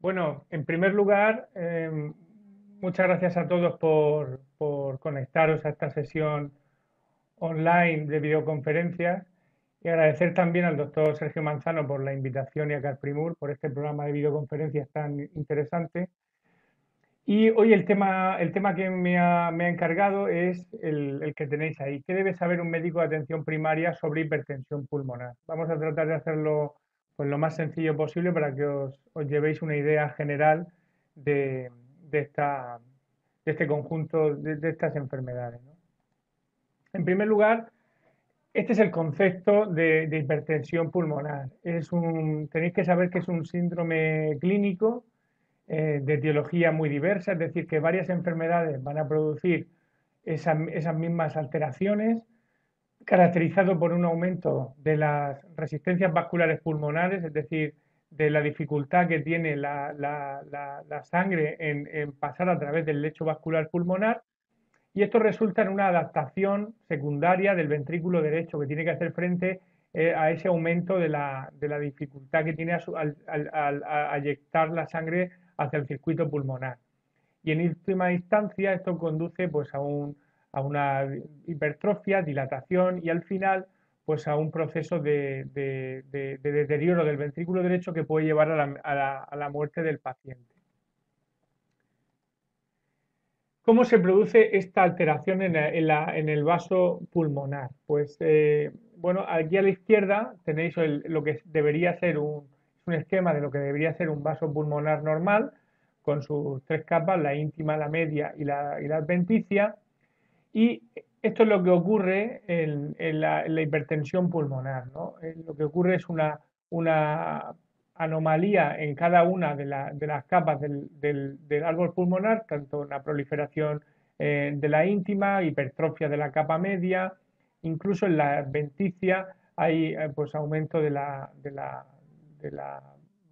Bueno, en primer lugar, muchas gracias a todos por conectaros a esta sesión online de videoconferencias y agradecer también al doctor Sergio Manzano por la invitación y a Carprimur por este programa de videoconferencias tan interesante. Y hoy el tema que me ha encargado es el que tenéis ahí. ¿Qué debe saber un médico de atención primaria sobre hipertensión pulmonar? Vamos a tratar de hacerlo pues, lo más sencillo posible para que os llevéis una idea general de, de esta, de este conjunto de estas enfermedades, ¿no? En primer lugar, este es el concepto de hipertensión pulmonar. Tenéis que saber que es un síndrome clínico de etiología muy diversa, es decir, que varias enfermedades van a producir esas mismas alteraciones, caracterizado por un aumento de las resistencias vasculares pulmonares, es decir, de la dificultad que tiene la sangre en pasar a través del lecho vascular pulmonar, y esto resulta en una adaptación secundaria del ventrículo derecho que tiene que hacer frente a ese aumento de la dificultad que tiene a eyectar la sangre hacia el circuito pulmonar. Y en última instancia esto conduce pues, a una hipertrofia, dilatación y al final pues, a un proceso de deterioro del ventrículo derecho que puede llevar a la muerte del paciente. ¿Cómo se produce esta alteración en el vaso pulmonar? Pues bueno, aquí a la izquierda tenéis lo que debería ser un esquema de lo que debería ser un vaso pulmonar normal, con sus tres capas, la íntima, la media y la adventicia. Y esto es lo que ocurre en la hipertensión pulmonar, ¿no? Lo que ocurre es una anomalía en cada una de las capas del árbol pulmonar, tanto la proliferación de la íntima, hipertrofia de la capa media, incluso en la adventicia hay pues, aumento de la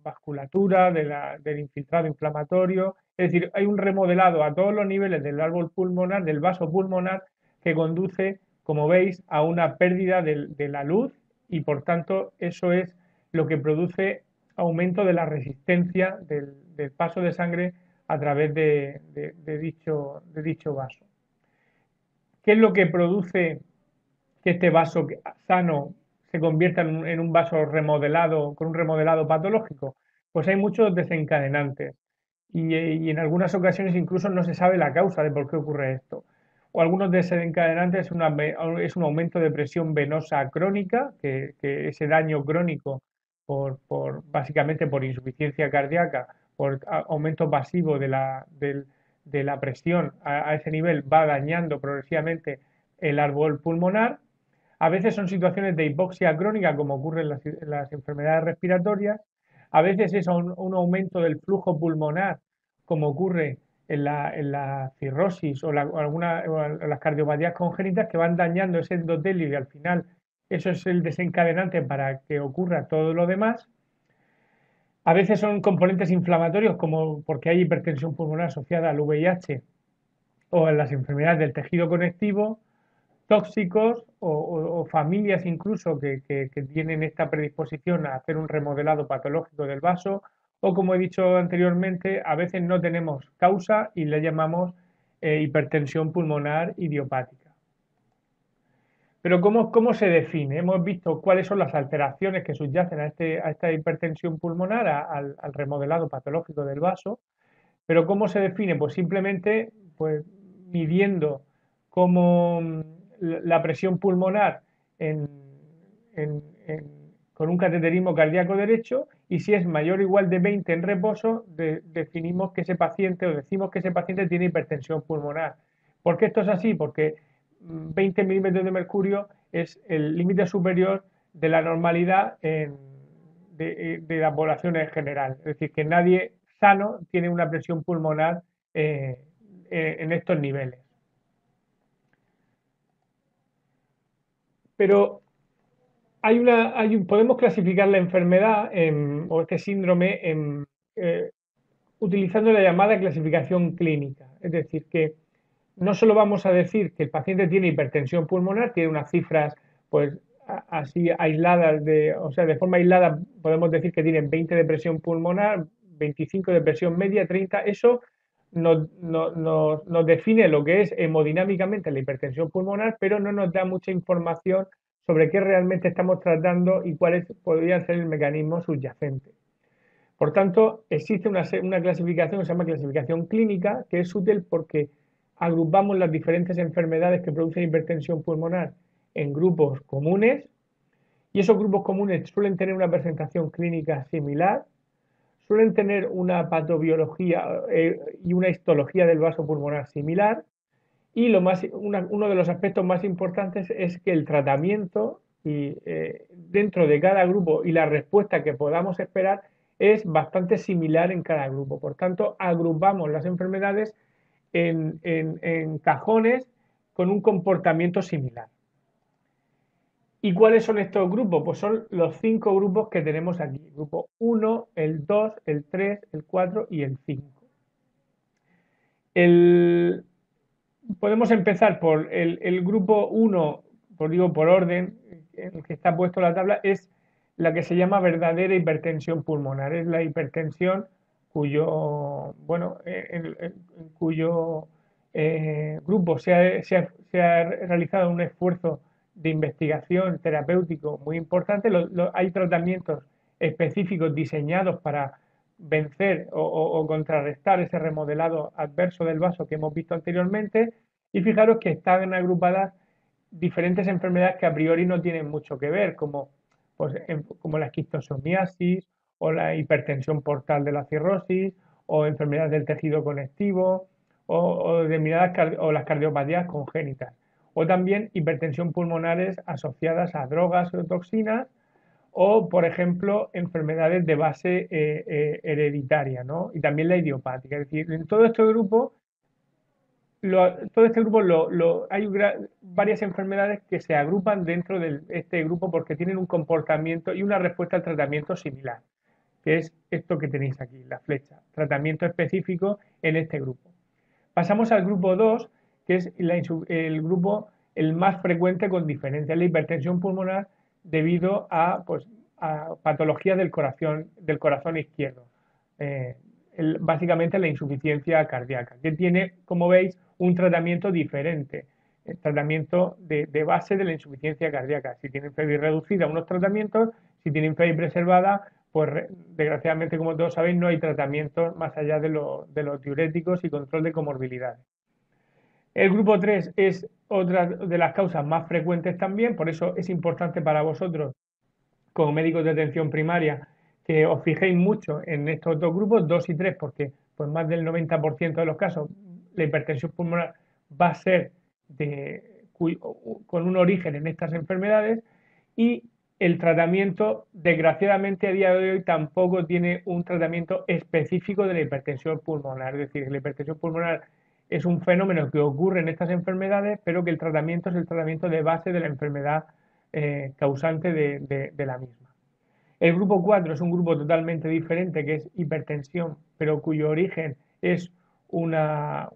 vasculatura, del infiltrado inflamatorio. Es decir, hay un remodelado a todos los niveles del árbol pulmonar, del vaso pulmonar, que conduce, como veis, a una pérdida de la luz y, por tanto, eso es lo que produce aumento de la resistencia del paso de sangre a través de dicho vaso. ¿Qué es lo que produce que este vaso sano se convierta en un vaso remodelado, con un remodelado patológico? Pues hay muchos desencadenantes y en algunas ocasiones incluso no se sabe la causa de por qué ocurre esto. O algunos desencadenantes es un aumento de presión venosa crónica, que ese daño crónico básicamente por insuficiencia cardíaca, por aumento pasivo de la presión a ese nivel, va dañando progresivamente el árbol pulmonar. A veces son situaciones de hipoxia crónica, como ocurre en las enfermedades respiratorias. A veces es un aumento del flujo pulmonar, como ocurre en la cirrosis o las cardiopatías congénitas, que van dañando ese endotelio y al final eso es el desencadenante para que ocurra todo lo demás. A veces son componentes inflamatorios, como porque hay hipertensión pulmonar asociada al VIH o en las enfermedades del tejido conectivo, tóxicos o familias incluso que tienen esta predisposición a hacer un remodelado patológico del vaso, o como he dicho anteriormente, a veces no tenemos causa y le llamamos hipertensión pulmonar idiopática. Pero ¿cómo se define? Hemos visto cuáles son las alteraciones que subyacen a esta hipertensión pulmonar, al remodelado patológico del vaso, pero ¿cómo se define? Pues simplemente pues, midiendo cómo la presión pulmonar en- en- con un cateterismo cardíaco derecho, y si es mayor o igual de 20 en reposo, definimos que ese paciente o decimos que ese paciente tiene hipertensión pulmonar. ¿Por qué esto es así? Porque 20 milímetros de mercurio es el límite superior de la normalidad de la población en general. Es decir, que nadie sano tiene una presión pulmonar eh, en estos niveles. Pero podemos clasificar la enfermedad o este síndrome eh, utilizando la llamada clasificación clínica. Es decir, que no solo vamos a decir que el paciente tiene hipertensión pulmonar, tiene unas cifras pues así aisladas, o sea, de forma aislada podemos decir que tiene 20 de presión pulmonar, 25 de presión media, 30, eso nos define lo que es hemodinámicamente la hipertensión pulmonar, pero no nos da mucha información sobre qué realmente estamos tratando y cuáles podrían ser el mecanismo subyacente. Por tanto, existe una clasificación que se llama clasificación clínica, que es útil porque agrupamos las diferentes enfermedades que producen hipertensión pulmonar en grupos comunes, y esos grupos comunes suelen tener una presentación clínica similar, suelen tener una patobiología y una histología del vaso pulmonar similar, y uno de los aspectos más importantes es que el tratamiento dentro de cada grupo y la respuesta que podamos esperar es bastante similar en cada grupo. Por tanto, agrupamos las enfermedades en cajones con un comportamiento similar. ¿Y cuáles son estos grupos? Pues son los 5 grupos que tenemos aquí. Grupo 1, el 2, el 3, el 4 y el 5. Podemos empezar por el grupo 1, por orden, en el que está puesto la tabla, es la que se llama verdadera hipertensión pulmonar. Es la hipertensión cuyo, bueno, en cuyo grupo se ha realizado un esfuerzo de investigación terapéutico muy importante. Hay tratamientos específicos diseñados para vencer o contrarrestar ese remodelado adverso del vaso que hemos visto anteriormente, y fijaros que están agrupadas diferentes enfermedades que a priori no tienen mucho que ver, como la esquistosomiasis o la hipertensión portal de la cirrosis o enfermedades del tejido conectivo o las cardiopatías congénitas, o también hipertensión pulmonares asociadas a drogas o toxinas, o, por ejemplo, enfermedades de base hereditaria, ¿no? Y también la idiopática. Es decir, en todo este grupo, hay varias enfermedades que se agrupan dentro de este grupo porque tienen un comportamiento y una respuesta al tratamiento similar, que es esto que tenéis aquí, la flecha, tratamiento específico en este grupo. Pasamos al grupo 2, que es el grupo el más frecuente con diferencia, la hipertensión pulmonar debido a patologías del corazón izquierdo. Básicamente la insuficiencia cardíaca, que tiene, como veis, un tratamiento diferente, el tratamiento de base de la insuficiencia cardíaca. Si tienen febris reducida, unos tratamientos; si tienen febris preservada, pues desgraciadamente, como todos sabéis, no hay tratamientos más allá de los diuréticos y control de comorbilidades. El grupo 3 es otra de las causas más frecuentes también, por eso es importante para vosotros, como médicos de atención primaria, que os fijéis mucho en estos dos grupos, 2 y 3, porque pues más del 90% de los casos la hipertensión pulmonar va a ser con un origen en estas enfermedades, y el tratamiento, desgraciadamente a día de hoy, tampoco tiene un tratamiento específico de la hipertensión pulmonar. Es decir, la hipertensión pulmonar es un fenómeno que ocurre en estas enfermedades, pero que el tratamiento es el tratamiento de base de la enfermedad causante de la misma. El grupo 4 es un grupo totalmente diferente, que es hipertensión, pero cuyo origen es una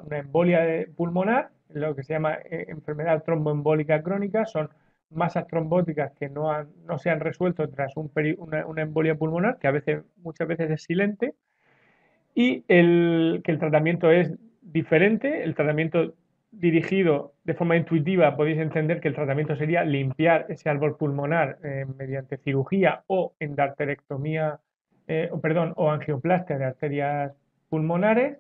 embolia pulmonar, lo que se llama enfermedad tromboembólica crónica. Son masas trombóticas que no se han resuelto tras una embolia pulmonar, que muchas veces es silente, y que el tratamiento es diferente. El tratamiento dirigido de forma intuitiva, podéis entender que el tratamiento sería limpiar ese árbol pulmonar mediante cirugía o endarterectomía, o angioplastia de arterias pulmonares.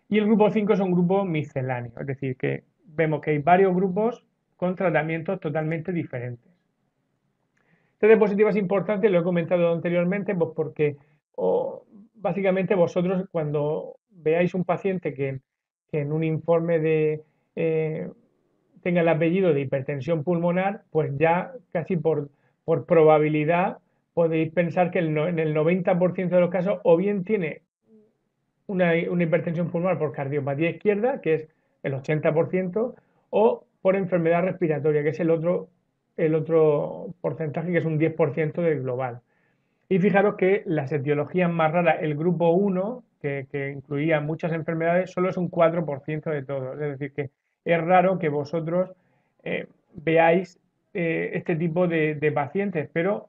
Y el grupo 5 es un grupo misceláneo, es decir, que vemos que hay varios grupos con tratamientos totalmente diferentes. Este diapositiva es importante, lo he comentado anteriormente, pues porque básicamente vosotros, cuando veáis un paciente que en un informe tenga el apellido de hipertensión pulmonar, pues ya casi por probabilidad podéis pensar que en el 90% de los casos o bien tiene una hipertensión pulmonar por cardiopatía izquierda, que es el 80%, o por enfermedad respiratoria, que es el otro porcentaje, que es un 10% del global. Y fijaros que las etiologías más raras, el grupo 1, que incluía muchas enfermedades, solo es un 4% de todo. Es decir, que es raro que vosotros veáis este tipo de pacientes, pero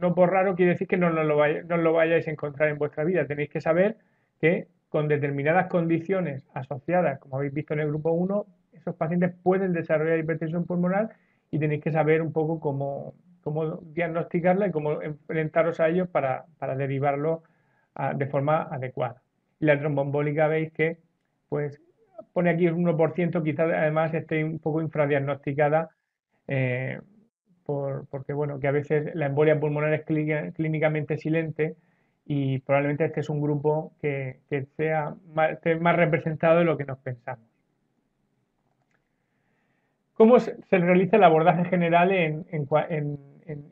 no por raro quiere decir que no lo vayáis a encontrar en vuestra vida. Tenéis que saber que con determinadas condiciones asociadas, como habéis visto en el grupo 1, esos pacientes pueden desarrollar hipertensión pulmonar y tenéis que saber un poco cómo diagnosticarla y cómo enfrentaros a ellos para derivarlo de forma adecuada. Y la tromboembólica veis que pues pone aquí un 1%, quizás además esté un poco infradiagnosticada, eh, porque bueno, que a veces la embolia pulmonar es clínicamente silente y probablemente este es un grupo que esté más representado de lo que nos pensamos. ¿Cómo se realiza el abordaje general en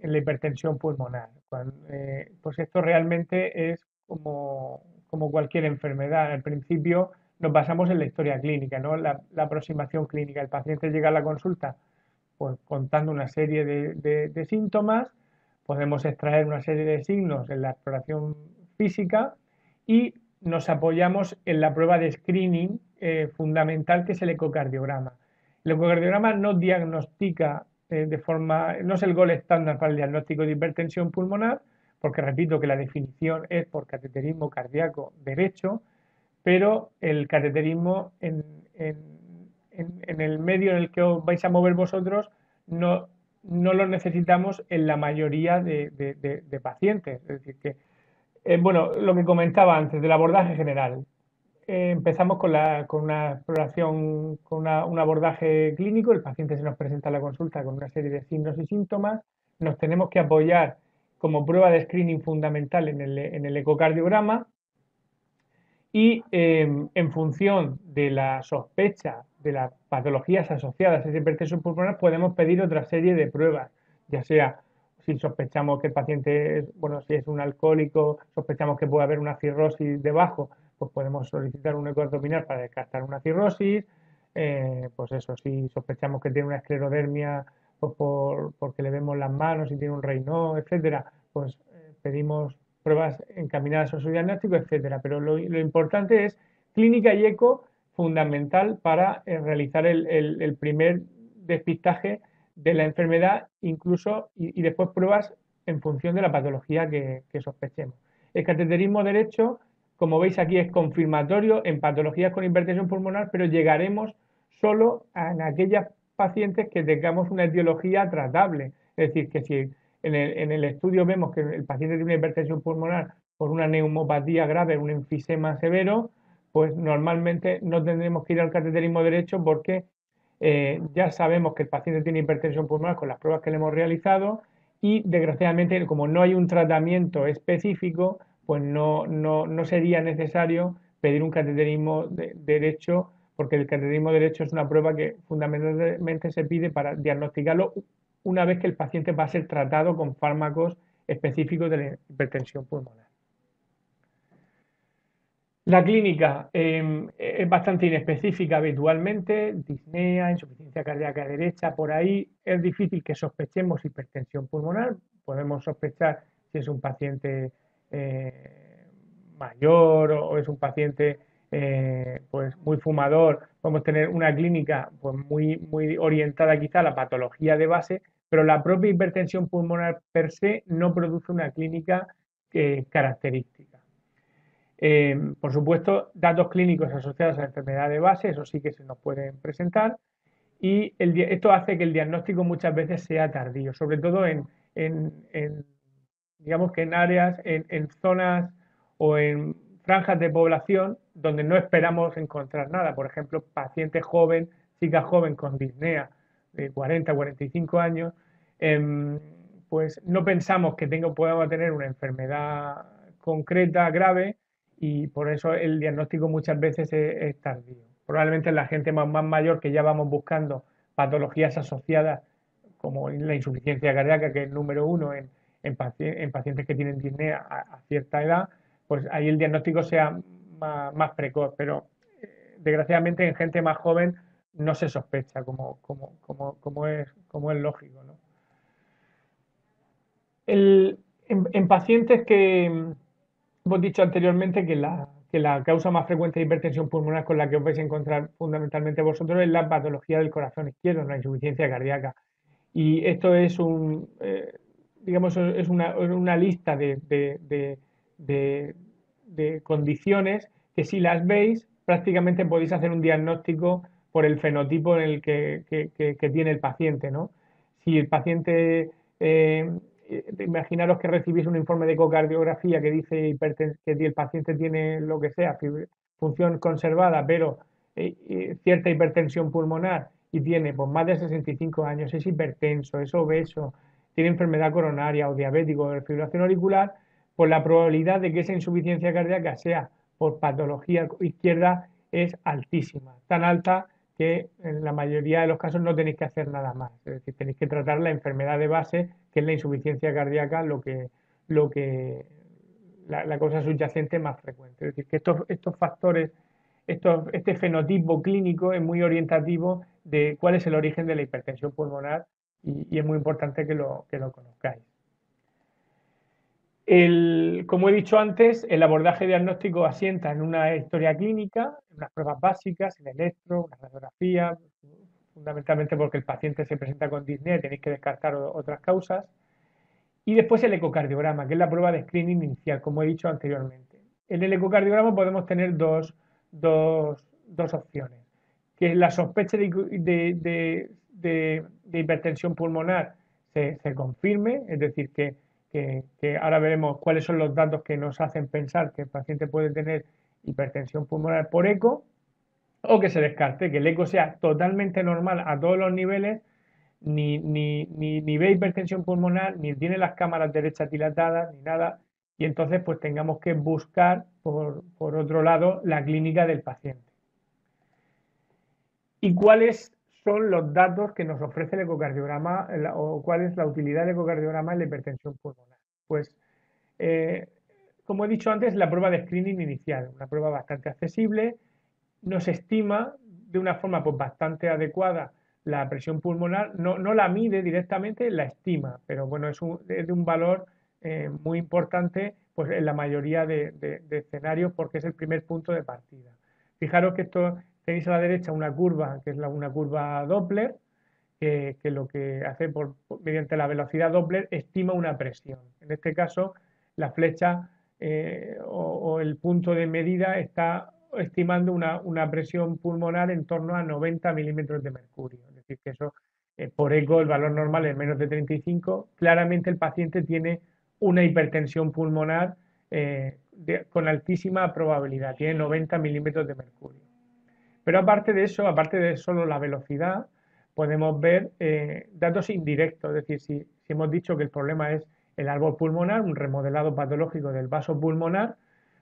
la hipertensión pulmonar? Pues esto realmente es como cualquier enfermedad. Al principio nos basamos en la historia clínica, ¿no? La aproximación clínica. El paciente llega a la consulta pues, contando una serie de síntomas, podemos extraer una serie de signos en la exploración física y nos apoyamos en la prueba de screening fundamental que es el ecocardiograma. El ecocardiograma no diagnostica no es el gol estándar para el diagnóstico de hipertensión pulmonar, porque repito que la definición es por cateterismo cardíaco derecho, pero el cateterismo en el medio en el que os vais a mover vosotros no, no lo necesitamos en la mayoría de pacientes. Es decir, que, bueno, lo que comentaba antes del abordaje general. Empezamos con una exploración, un abordaje clínico, el paciente se nos presenta a la consulta con una serie de signos y síntomas, nos tenemos que apoyar como prueba de screening fundamental en el ecocardiograma y en función de la sospecha de las patologías asociadas a esa hipertensión pulmonar podemos pedir otra serie de pruebas, ya sea si sospechamos que el paciente bueno, si es un alcohólico, sospechamos que puede haber una cirrosis debajo, pues podemos solicitar un eco abdominal para descartar una cirrosis, pues eso, si sospechamos que tiene una esclerodermia pues porque le vemos las manos y tiene un Raynaud, etcétera, pues pedimos pruebas encaminadas a su diagnóstico, etcétera. Pero lo importante es clínica y eco fundamental para realizar el primer despistaje de la enfermedad, incluso y después pruebas en función de la patología que sospechemos. El cateterismo derecho, como veis aquí, es confirmatorio en patologías con hipertensión pulmonar, pero llegaremos solo en aquellas pacientes que tengamos una etiología tratable. Es decir, que si en el estudio vemos que el paciente tiene una hipertensión pulmonar por una neumopatía grave, un enfisema severo, pues normalmente no tendremos que ir al cateterismo derecho porque ya sabemos que el paciente tiene hipertensión pulmonar con las pruebas que le hemos realizado y desgraciadamente como no hay un tratamiento específico, pues no sería necesario pedir un cateterismo derecho porque el cateterismo derecho es una prueba que fundamentalmente se pide para diagnosticarlo una vez que el paciente va a ser tratado con fármacos específicos de la hipertensión pulmonar. La clínica es bastante inespecífica habitualmente, disnea, insuficiencia cardíaca derecha, por ahí es difícil que sospechemos hipertensión pulmonar, podemos sospechar si es un paciente mayor o es un paciente pues muy fumador, podemos tener una clínica pues muy orientada quizá a la patología de base, pero la propia hipertensión pulmonar per se no produce una clínica característica. Por supuesto, datos clínicos asociados a la enfermedad de base, eso sí que se nos pueden presentar, y esto hace que el diagnóstico muchas veces sea tardío, sobre todo digamos que en áreas, en zonas o en franjas de población donde no esperamos encontrar nada. Por ejemplo, paciente joven, chica joven con disnea de 40, 45 años, pues no pensamos que podamos tener una enfermedad concreta, grave, y por eso el diagnóstico muchas veces es tardío. Probablemente en la gente más mayor que ya vamos buscando patologías asociadas como la insuficiencia cardíaca, que es el número uno en pacientes que tienen disnea a cierta edad, pues ahí el diagnóstico sea más precoz, pero desgraciadamente en gente más joven no se sospecha, como es lógico, ¿no? En pacientes que hemos dicho anteriormente que la causa más frecuente de hipertensión pulmonar con la que os vais a encontrar fundamentalmente vosotros es la patología del corazón izquierdo, la insuficiencia cardíaca. Y esto es digamos, es una lista de- de condiciones que si las veis, prácticamente podéis hacer un diagnóstico por el fenotipo en el que tiene el paciente, ¿no? Si el paciente, imaginaros que recibís un informe de ecocardiografía que dice que el paciente tiene lo que sea, función conservada, pero cierta hipertensión pulmonar y tiene pues, más de 65 años, es hipertenso, es obeso, tiene enfermedad coronaria o diabético o fibrilación auricular, pues la probabilidad de que esa insuficiencia cardíaca sea por patología izquierda es altísima, tan alta que en la mayoría de los casos no tenéis que hacer nada más, es decir, tenéis que tratar la enfermedad de base, que es la insuficiencia cardíaca, lo que la causa subyacente más frecuente. Es decir, que estos factores, este fenotipo clínico es muy orientativo de cuál es el origen de la hipertensión pulmonar y es muy importante que lo conozcáis. Como he dicho antes, el abordaje diagnóstico asienta en una historia clínica, en unas pruebas básicas, en electro, una radiografía, fundamentalmente porque el paciente se presenta con disnea y tenéis que descartar otras causas. Y después el ecocardiograma, que es la prueba de screening inicial, como he dicho anteriormente. En el ecocardiograma podemos tener dos opciones, que la sospecha de hipertensión pulmonar se confirme, es decir, que ahora veremos cuáles son los datos que nos hacen pensar que el paciente puede tener hipertensión pulmonar por eco, o que se descarte, que el eco sea totalmente normal a todos los niveles, ni ve hipertensión pulmonar, ni tiene las cámaras derechas dilatadas, ni nada, y entonces pues tengamos que buscar por otro lado la clínica del paciente. ¿Y cuáles son los datos que nos ofrece el ecocardiograma o cuál es la utilidad del ecocardiograma en la hipertensión pulmonar? Pues, como he dicho antes, la prueba de screening inicial, una prueba bastante accesible, nos estima de una forma pues, bastante adecuada la presión pulmonar, no la mide directamente, la estima, pero bueno, es de un valor muy importante pues, en la mayoría de escenarios porque es el primer punto de partida. Fijaros que esto tenéis a la derecha una curva, que es una curva Doppler, que lo que hace mediante la velocidad Doppler estima una presión. En este caso, la flecha o el punto de medida está estimando una presión pulmonar en torno a 90 milímetros de mercurio. Es decir, que eso, por eco, el valor normal es menos de 35. Claramente el paciente tiene una hipertensión pulmonar con altísima probabilidad, tiene 90 milímetros de mercurio. Pero aparte de eso, aparte de solo la velocidad, podemos ver datos indirectos, es decir, si hemos dicho que el problema es el árbol pulmonar, un remodelado patológico del vaso pulmonar,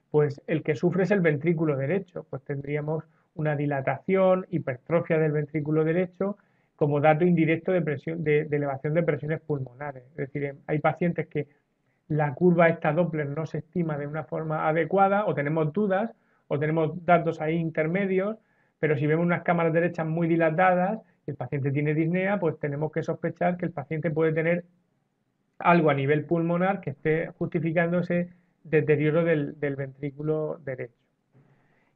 pues el que sufre es el ventrículo derecho, pues tendríamos una dilatación, hipertrofia del ventrículo derecho como dato indirecto de elevación de presiones pulmonares. Es decir, hay pacientes que la curva esta Doppler no se estima de una forma adecuada o tenemos dudas o tenemos datos ahí intermedios, pero si vemos unas cámaras derechas muy dilatadas y el paciente tiene disnea, pues tenemos que sospechar que el paciente puede tener algo a nivel pulmonar que esté justificando ese deterioro del ventrículo derecho.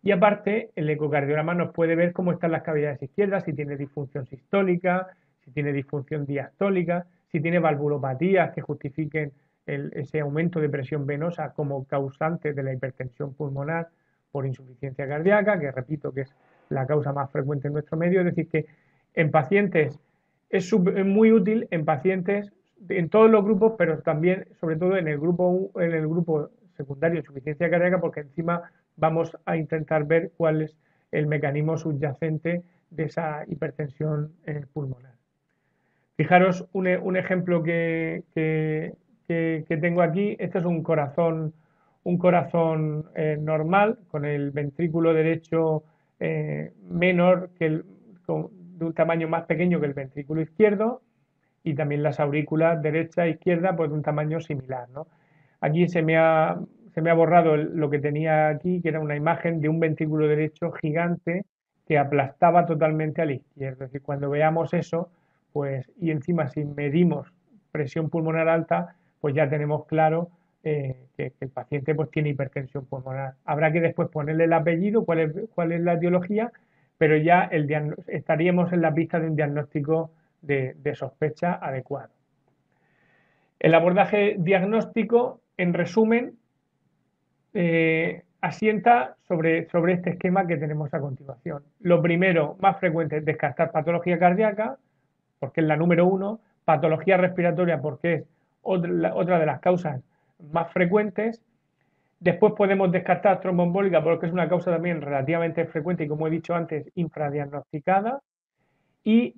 Y aparte, el ecocardiograma nos puede ver cómo están las cavidades izquierdas, si tiene disfunción sistólica, si tiene disfunción diastólica, si tiene valvulopatías que justifiquen ese aumento de presión venosa como causante de la hipertensión pulmonar por insuficiencia cardíaca, que repito que es la causa más frecuente en nuestro medio. Es decir, que en pacientes es muy útil en pacientes en todos los grupos, pero también, sobre todo, en el grupo secundario de insuficiencia cardíaca, porque encima vamos a intentar ver cuál es el mecanismo subyacente de esa hipertensión pulmonar. Fijaros un ejemplo que tengo aquí. Este es un corazón normal, con el ventrículo derecho menor, de un tamaño más pequeño que el ventrículo izquierdo, y también las aurículas derecha e izquierda pues de un tamaño similar, ¿no? Aquí se me ha borrado lo que tenía aquí, que era una imagen de un ventrículo derecho gigante que aplastaba totalmente al izquierdo. Es decir, cuando veamos eso, pues, y encima si medimos presión pulmonar alta, pues ya tenemos claro que el paciente pues tiene hipertensión pulmonar. Habrá que después ponerle el apellido, cuál es la etiología, pero ya estaríamos en la pista de un diagnóstico de sospecha adecuado. El abordaje diagnóstico, en resumen, asienta sobre este esquema que tenemos a continuación. Lo primero, más frecuente, es descartar patología cardíaca, porque es la número uno, patología respiratoria, porque es otra de las causas más frecuentes. Después podemos descartar tromboembólica, porque es una causa también relativamente frecuente y, como he dicho antes, infradiagnosticada. Y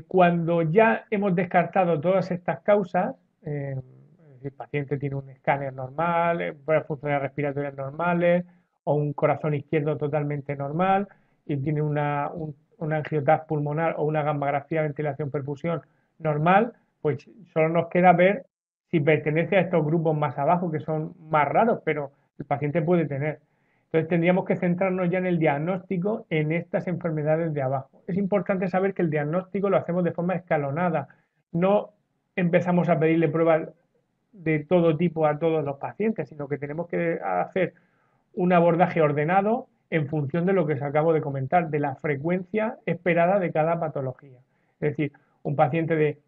cuando ya hemos descartado todas estas causas, el paciente tiene un escáner normal, puede funcionar respiratorias normales o un corazón izquierdo totalmente normal y tiene una angiotaz pulmonar o una gammagrafía, ventilación, perfusión normal, pues solo nos queda ver si pertenece a estos grupos más abajo, que son más raros, pero el paciente puede tener. Entonces tendríamos que centrarnos ya en el diagnóstico en estas enfermedades de abajo. Es importante saber que el diagnóstico lo hacemos de forma escalonada. No empezamos a pedirle pruebas de todo tipo a todos los pacientes, sino que tenemos que hacer un abordaje ordenado en función de lo que os acabo de comentar, de la frecuencia esperada de cada patología. Es decir, un paciente de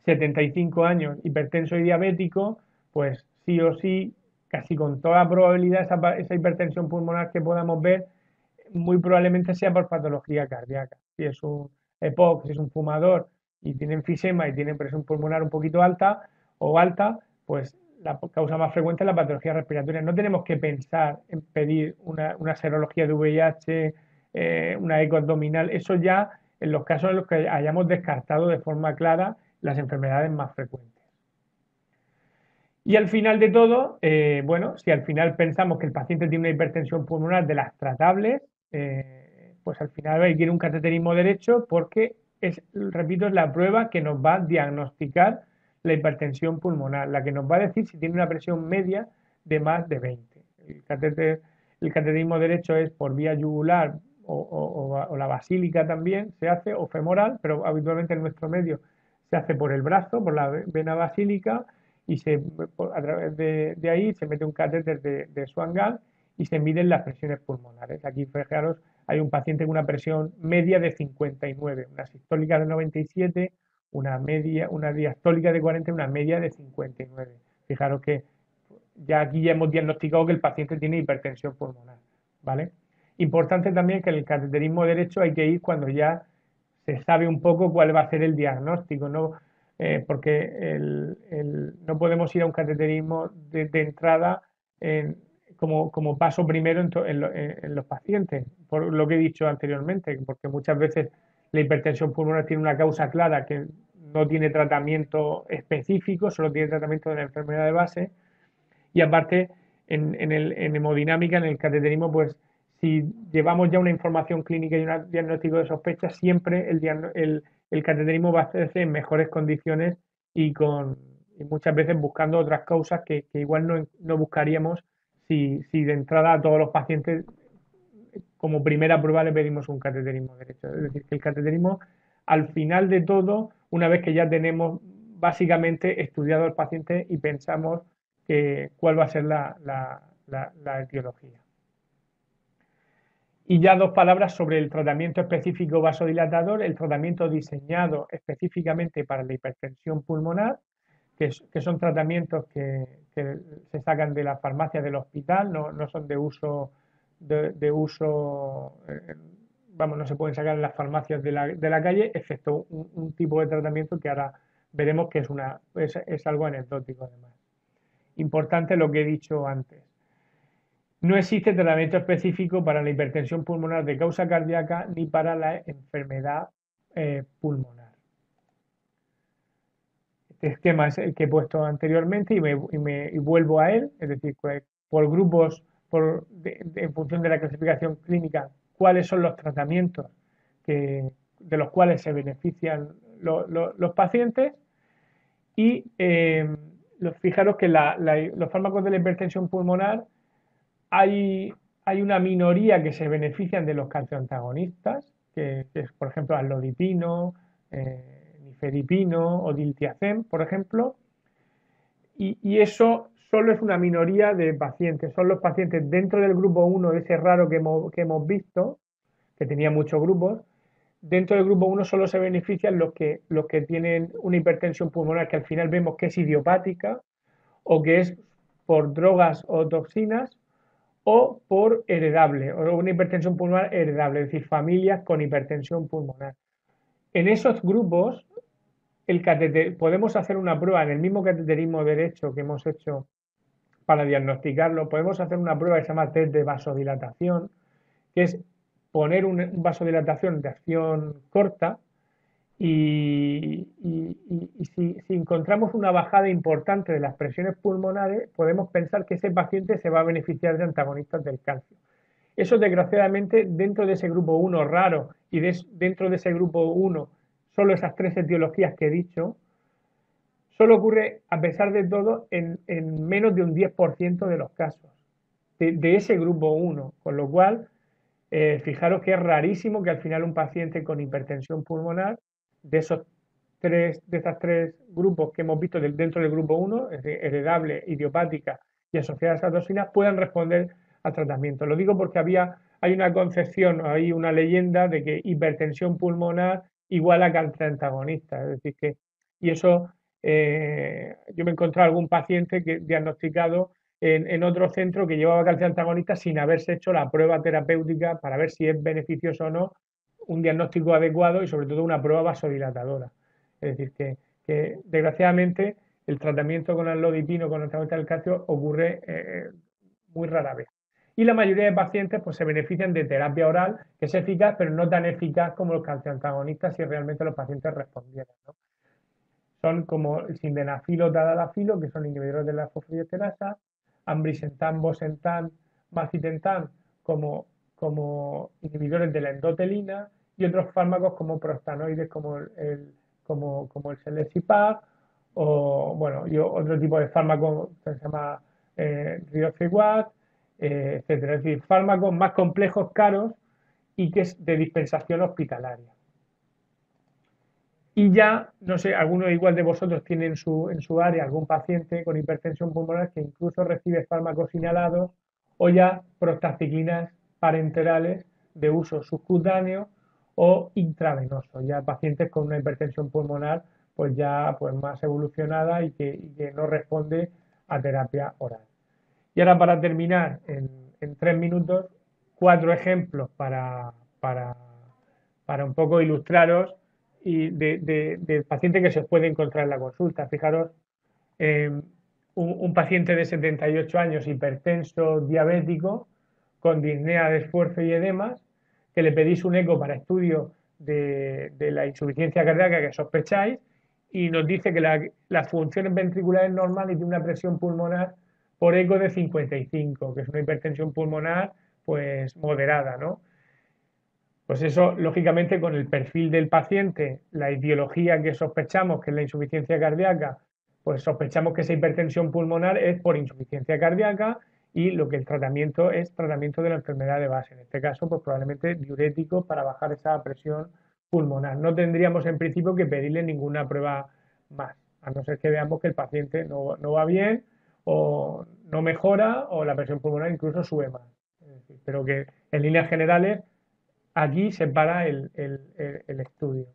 75 años hipertenso y diabético, pues sí o sí, casi con toda probabilidad, esa hipertensión pulmonar que podamos ver, muy probablemente sea por patología cardíaca. Si es un EPOC, si es un fumador y tiene enfisema y tiene presión pulmonar un poquito alta, pues la causa más frecuente es la patología respiratoria. No tenemos que pensar en pedir una serología de VIH, una eco abdominal, eso ya en los casos en los que hayamos descartado de forma clara las enfermedades más frecuentes. Y al final de todo, bueno, si al final pensamos que el paciente tiene una hipertensión pulmonar de las tratables, pues al final hay que ir a un cateterismo derecho porque es, repito, es la prueba que nos va a diagnosticar la hipertensión pulmonar, la que nos va a decir si tiene una presión media de más de 20. El cateterismo derecho es por vía yugular o la basílica también se hace, o femoral, pero habitualmente en nuestro medio se hace por el brazo, por la vena basílica, y a través de ahí se mete un catéter de Swan-Ganz y se miden las presiones pulmonares. Aquí, fijaros, hay un paciente con una presión media de 59, una sistólica de 97, una diastólica de 40 y una media de 59. Fijaros que ya aquí ya hemos diagnosticado que el paciente tiene hipertensión pulmonar, ¿vale? Importante también que en el cateterismo derecho hay que ir cuando ya se sabe un poco cuál va a ser el diagnóstico, ¿no? Porque no podemos ir a un cateterismo de entrada como paso primero en los pacientes, por lo que he dicho anteriormente, porque muchas veces la hipertensión pulmonar tiene una causa clara que no tiene tratamiento específico, solo tiene tratamiento de la enfermedad de base, y aparte en hemodinámica, en el cateterismo, pues si llevamos ya una información clínica y un diagnóstico de sospecha, siempre el cateterismo va a hacerse en mejores condiciones y muchas veces buscando otras causas que igual no buscaríamos si de entrada a todos los pacientes como primera prueba le pedimos un cateterismo derecho. Es decir, que el cateterismo, al final de todo, una vez que ya tenemos básicamente estudiado al paciente y pensamos cuál va a ser la etiología. Y ya dos palabras sobre el tratamiento específico vasodilatador, el tratamiento diseñado específicamente para la hipertensión pulmonar, que son tratamientos que se sacan de la farmacia del hospital, no son de uso, vamos, no se pueden sacar en las farmacias de la calle, excepto un tipo de tratamiento que ahora veremos que es algo anecdótico además. Importante lo que he dicho antes. No existe tratamiento específico para la hipertensión pulmonar de causa cardíaca ni para la enfermedad pulmonar. Este esquema es el que he puesto anteriormente y vuelvo a él, es decir, por grupos, en función de la clasificación clínica, cuáles son los tratamientos de los cuales se benefician los pacientes y fijaros que los fármacos de la hipertensión pulmonar hay una minoría que se benefician de los calcioantagonistas, que es, por ejemplo, amlodipino, nifedipino o diltiazem, por ejemplo, y eso solo es una minoría de pacientes, son los pacientes dentro del grupo 1, de ese raro que hemos visto, que tenía muchos grupos, dentro del grupo uno solo se benefician los que tienen una hipertensión pulmonar que al final vemos que es idiopática o que es por drogas o toxinas o por heredable, o una hipertensión pulmonar heredable, es decir, familias con hipertensión pulmonar. En esos grupos, podemos hacer una prueba en el mismo cateterismo derecho que hemos hecho para diagnosticarlo, podemos hacer una prueba que se llama test de vasodilatación, que es poner un vasodilatación de acción corta y si encontramos una bajada importante de las presiones pulmonares, podemos pensar que ese paciente se va a beneficiar de antagonistas del calcio. Eso, desgraciadamente, dentro de ese grupo 1 raro y dentro de ese grupo 1, solo esas tres etiologías que he dicho, solo ocurre, a pesar de todo, en menos de un 10% de los casos de ese grupo 1, con lo cual, fijaros que es rarísimo que al final un paciente con hipertensión pulmonar, de estos tres grupos que hemos visto dentro del grupo 1, es decir, heredable, idiopática y asociadas a toxinas, puedan responder al tratamiento. Lo digo porque hay una concepción, hay una leyenda de que hipertensión pulmonar igual a cáncer antagonista, es decir, y eso, yo me he encontrado algún paciente que diagnosticado en otro centro que llevaba calcio antagonista sin haberse hecho la prueba terapéutica para ver si es beneficioso o no, un diagnóstico adecuado y sobre todo una prueba vasodilatadora. Es decir, que desgraciadamente el tratamiento con amlodipino, con antagonista del calcio, ocurre muy rara vez. Y la mayoría de pacientes pues, se benefician de terapia oral, que es eficaz, pero no tan eficaz como los calcioantagonistas si realmente los pacientes respondieran, ¿no? Son como el sildenafilo, tadalafilo, que son inhibidores de la fosfodiesterasa, ambrisentan, bosentan, macitentan como inhibidores de la endotelina y otros fármacos como prostanoides como el selexipag o bueno, y otro tipo de fármacos que se llama riociguat, etcétera. Es decir, fármacos más complejos, caros y que es de dispensación hospitalaria. Y ya, no sé, alguno igual de vosotros tiene en su área algún paciente con hipertensión pulmonar que incluso recibe fármacos inhalados o ya prostaciclinas parenterales de uso subcutáneo o intravenoso, ya pacientes con una hipertensión pulmonar pues ya pues más evolucionada y que no responde a terapia oral. Y ahora para terminar, en 3 minutos, 4 ejemplos para un poco ilustraros y del paciente que se os puede encontrar en la consulta. Fijaros, un paciente de 78 años, hipertenso, diabético, con disnea de esfuerzo y edemas, que le pedís un eco para estudio de la insuficiencia cardíaca que sospecháis y nos dice que las funciones ventriculares normales y tiene una presión pulmonar por eco de 55, que es una hipertensión pulmonar pues moderada, ¿no? Pues eso, lógicamente, con el perfil del paciente, la etiología que sospechamos, que es la insuficiencia cardíaca, pues sospechamos que esa hipertensión pulmonar es por insuficiencia cardíaca y lo que el tratamiento es tratamiento de la enfermedad de base. En este caso, pues probablemente diurético para bajar esa presión pulmonar. No tendríamos en principio que pedirle ninguna prueba más, a no ser que veamos que el paciente no va bien o no mejora o la presión pulmonar incluso sube más. Pero que en líneas generales aquí se para el estudio.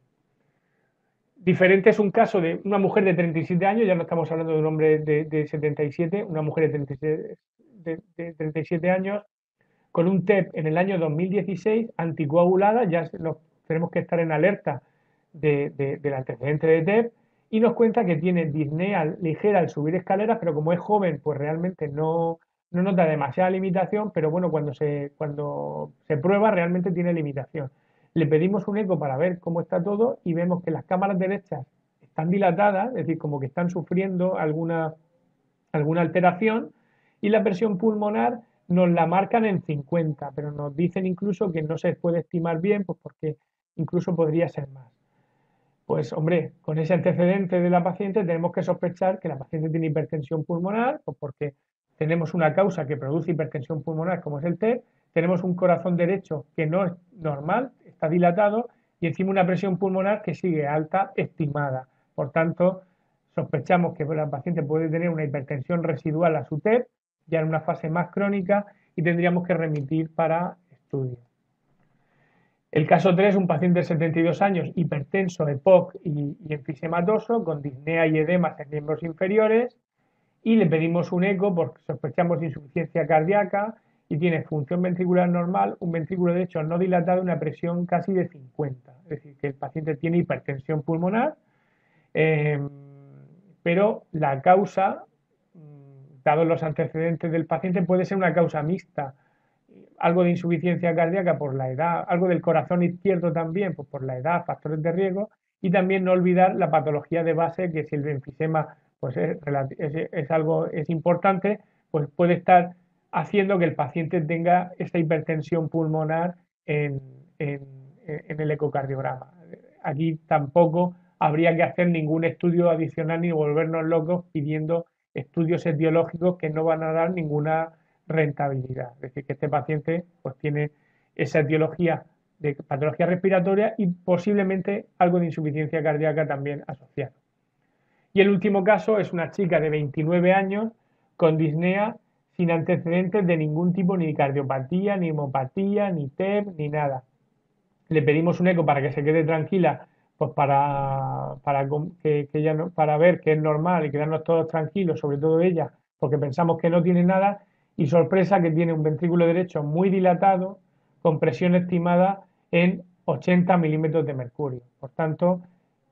Diferente es un caso de una mujer de 37 años, ya no estamos hablando de un hombre de 77, una mujer de 37 años con un TEP en el año 2016, anticoagulada, ya tenemos que estar en alerta del antecedente de TEP, y nos cuenta que tiene disnea ligera al subir escaleras, pero como es joven, pues realmente no nota demasiada limitación, pero bueno, cuando se prueba realmente tiene limitación. Le pedimos un eco para ver cómo está todo y vemos que las cámaras derechas están dilatadas, es decir, como que están sufriendo alguna alteración, y la presión pulmonar nos la marcan en 50, pero nos dicen incluso que no se puede estimar bien, pues porque incluso podría ser más. Pues hombre, con ese antecedente de la paciente tenemos que sospechar que la paciente tiene hipertensión pulmonar, pues porque tenemos una causa que produce hipertensión pulmonar como es el TEP, tenemos un corazón derecho que no es normal, está dilatado y encima una presión pulmonar que sigue alta estimada. Por tanto, sospechamos que la paciente puede tener una hipertensión residual a su TEP, ya en una fase más crónica, y tendríamos que remitir para estudio. El caso 3, un paciente de 72 años, hipertenso, EPOC y enfisematoso, con disnea y edemas en miembros inferiores, y le pedimos un eco porque sospechamos insuficiencia cardíaca y tiene función ventricular normal, un ventrículo derecho no dilatado, una presión casi de 50. Es decir, que el paciente tiene hipertensión pulmonar, eh, pero la causa, dados los antecedentes del paciente, puede ser una causa mixta, algo de insuficiencia cardíaca por la edad, algo del corazón izquierdo también, pues por la edad, factores de riesgo, y también no olvidar la patología de base, que si el enfisema pues es importante, pues puede estar haciendo que el paciente tenga esta hipertensión pulmonar en, en, en el ecocardiograma. Aquí tampoco habría que hacer ningún estudio adicional ni volvernos locos pidiendo estudios etiológicos que no van a dar ninguna rentabilidad. Es decir, que este paciente pues tiene esa etiología de patología respiratoria y posiblemente algo de insuficiencia cardíaca también asociado. Y el último caso es una chica de 29 años con disnea sin antecedentes de ningún tipo, ni cardiopatía, ni hemopatía, ni TEP, ni nada. Le pedimos un eco para que se quede tranquila, pues que ella no, para ver que es normal y quedarnos todos tranquilos, sobre todo ella, porque pensamos que no tiene nada, y sorpresa que tiene un ventrículo derecho muy dilatado, con presión estimada en 80 milímetros de mercurio. Por tanto,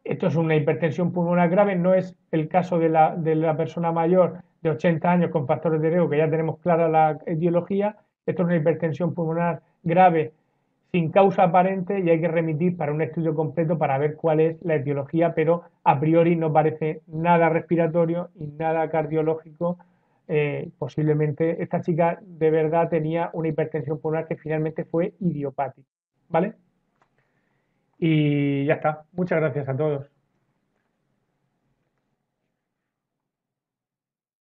esto es una hipertensión pulmonar grave, no es el caso de la persona mayor de 80 años con factores de riesgo, que ya tenemos clara la etiología. Esto es una hipertensión pulmonar grave sin causa aparente y hay que remitir para un estudio completo para ver cuál es la etiología, pero a priori no parece nada respiratorio y nada cardiológico. Posiblemente esta chica de verdad tenía una hipertensión pulmonar que finalmente fue idiopática, ¿vale? Y ya está. Muchas gracias a todos.